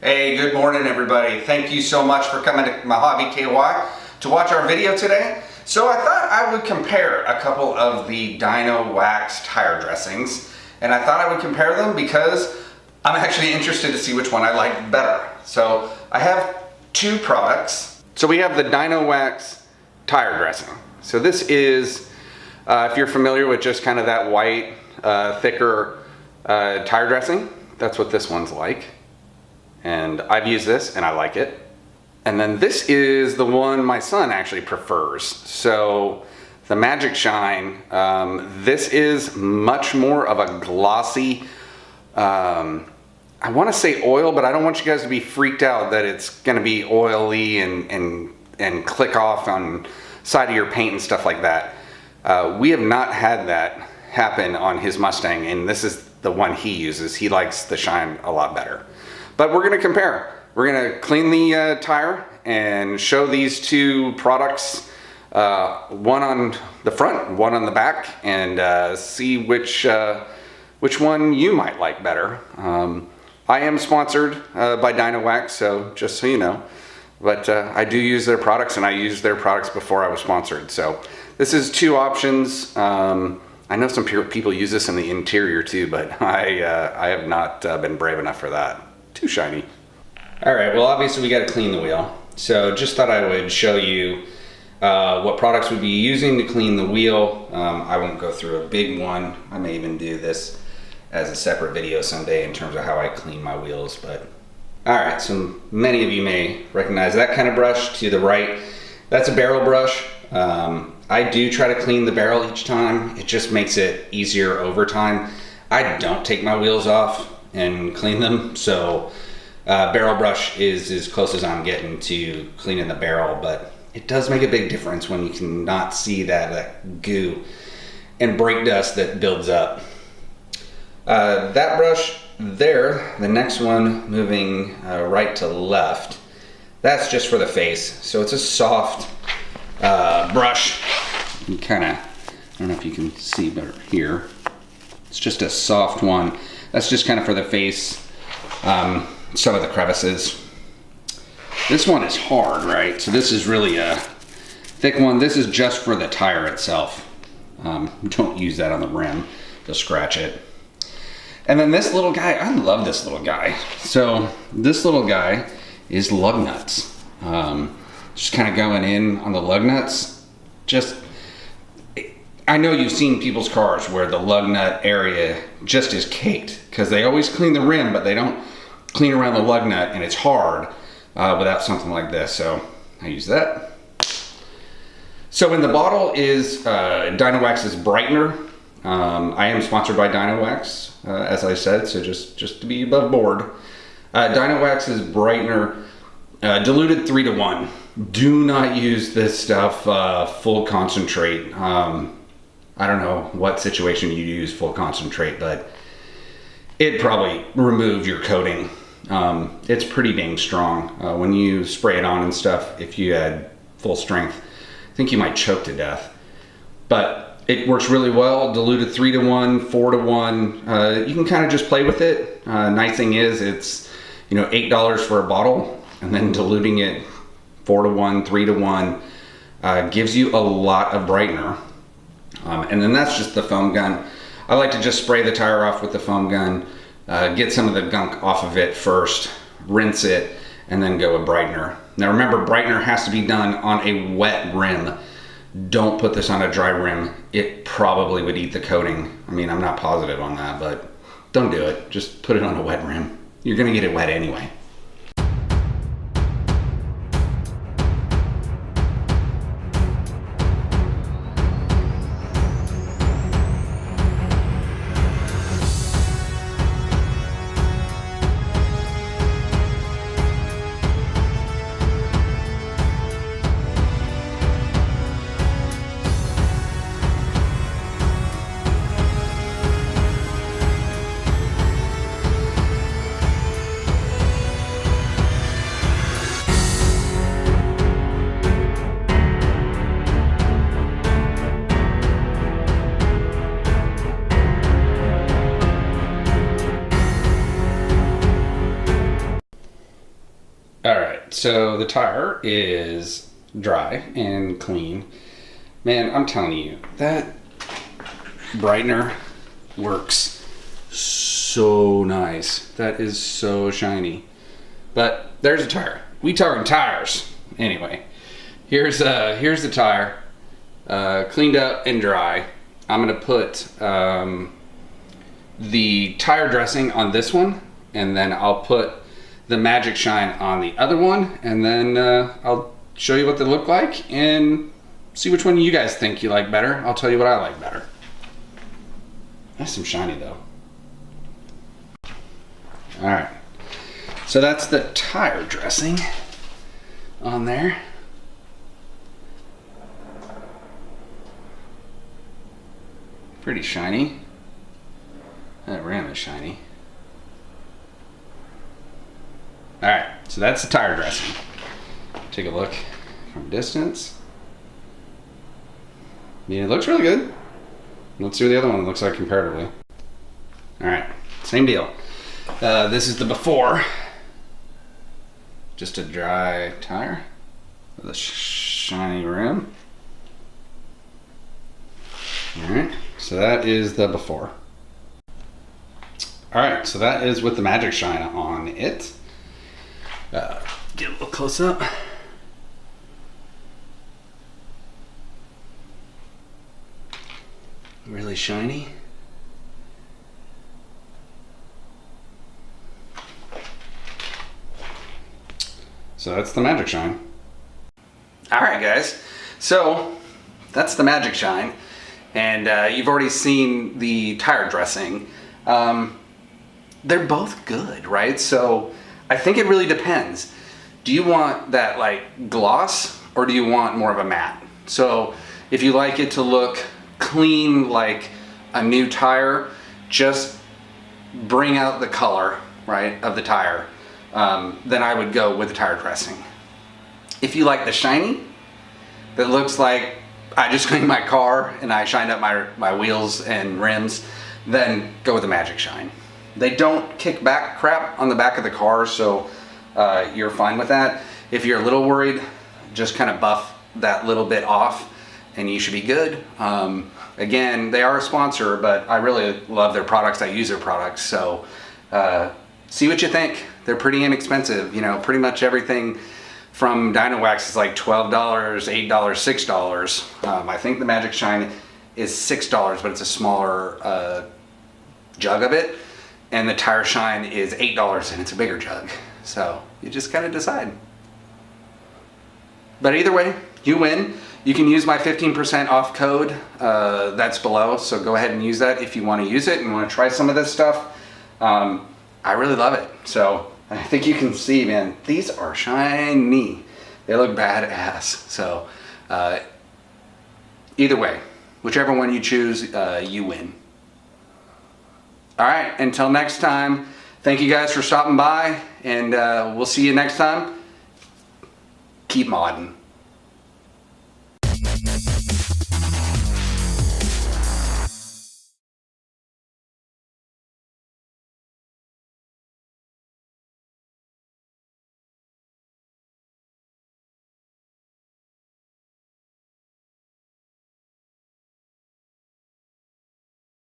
Hey, good morning everybody. Thank you so much for coming to MojaveKY to watch our video today. So I thought I would compare a couple of the DinoWax tire dressings, and I thought I would compare them because I'm actually interested to see which one I like better. So I have two products. So we have the DinoWax tire dressing. So this is, if you're familiar with just kind of that white, thicker tire dressing, that's what this one's like. And I've used this and I like it. And then this is the one my son actually prefers. So the Magic Shine, this is much more of a glossy, I want to say oil, but I don't want you guys to be freaked out that it's going to be oily and click off on side of your paint and stuff like that. We have not had that happen on his Mustang, and this is the one he uses. He likes the Shine a lot better. But we're going to compare. We're going to clean the tire and show these two products, one on the front, one on the back, and see which one you might like better. I am sponsored by DinoWax, so just so you know. But I do use their products, and I used their products before I was sponsored. So this is two options. I know some people use this in the interior too, but I have not been brave enough for that. Too shiny. All right, well obviously we got to clean the wheel. So just thought I would show you what products we'd be using to clean the wheel. I won't go through a big one. I may even do this as a separate video someday in terms of how I clean my wheels. But all right, so many of you may recognize that kind of brush to the right. That's a barrel brush. I do try to clean the barrel each time. It just makes it easier over time. I don't take my wheels off and clean them, so barrel brush is as close as I'm getting to cleaning the barrel, but it does make a big difference when you can not see that goo and brake dust that builds up. That brush there, the next one moving right to left, that's just for the face. So it's a soft brush. You kind of, I don't know if you can see better here. It's just a soft one. That's just kind of for the face, some of the crevices. This one is hard, right? So this is really a thick one. This is just for the tire itself. Don't use that on the rim. You'll scratch it. And then this little guy, I love this little guy. So this little guy is lug nuts. Just kind of going in on the lug nuts. I know you've seen people's cars where the lug nut area just is caked because they always clean the rim, but they don't clean around the lug nut, and it's hard without something like this. So I use that. So in the bottle is DinoWax's brightener. I am sponsored by DinoWax, as I said, so just to be above board. DinoWax's brightener, diluted 3:1. Do not use this stuff full concentrate. I don't know what situation you use full concentrate, but it probably remove your coating. It's pretty dang strong. When you spray it on and stuff, if you had full strength, I think you might choke to death. But it works really well, diluted 3:1, 4:1. You can kind of just play with it. Nice thing is it's $8 for a bottle, and then diluting it 4:1, 3:1 gives you a lot of brightener. And then that's just the foam gun. I like to just spray the tire off with the foam gun, get some of the gunk off of it first, rinse it, and then go with brightener. Now remember, brightener has to be done on a wet rim. Don't put this on a dry rim. It probably would eat the coating. I mean, I'm not positive on that, but don't do it. Just put it on a wet rim. You're gonna get it wet anyway. so the tire is dry and clean. Man, I'm telling you, that brightener works so nice. That is so shiny. But there's a tire. We talking tires. Anyway, here's the tire, cleaned up and dry. I'm gonna put the tire dressing on this one, and then I'll put the Magic Shine on the other one, and then I'll show you what they look like and see which one you guys think you like better. I'll tell you what I like better. That's some shiny though. All right, so that's the tire dressing on there. Pretty shiny. That rim is shiny. All right, so that's the tire dressing. Take a look from a distance. Yeah, it looks really good. Let's see what the other one looks like comparatively. All right, same deal. This is the before. Just a dry tire with a shiny rim. All right, so that is the before. All right, so that is with the Magic Shine on it. Get a little close up. Really shiny. So that's the Magic Shine. All right, guys. So that's the Magic Shine, and you've already seen the tire dressing. They're both good, right? So I think it really depends. Do you want that like gloss, or do you want more of a matte? So if you like it to look clean like a new tire, just bring out the color, right, of the tire. Then I would go with the tire dressing. If you like the shiny, that looks like I just cleaned my car and I shined up my wheels and rims, then go with the Magic Shine. They don't kick back crap on the back of the car, so you're fine with that. If you're a little worried, just kind of buff that little bit off and you should be good. Again, they are a sponsor, but I really love their products. I use their products, so see what you think. They're pretty inexpensive. You know, pretty much everything from DinoWax is like $12, $8, $6. I think the Magic Shine is $6, but it's a smaller jug of it. And the Tire Shine is $8 and it's a bigger jug. So you just kind of decide. But either way, you win. You can use my 15% off code that's below. So go ahead and use that if you want to use it and want to try some of this stuff. I really love it. So I think you can see, man, these are shiny. They look badass. So either way, whichever one you choose, you win. All right, until next time, thank you guys for stopping by, and we'll see you next time. Keep modding.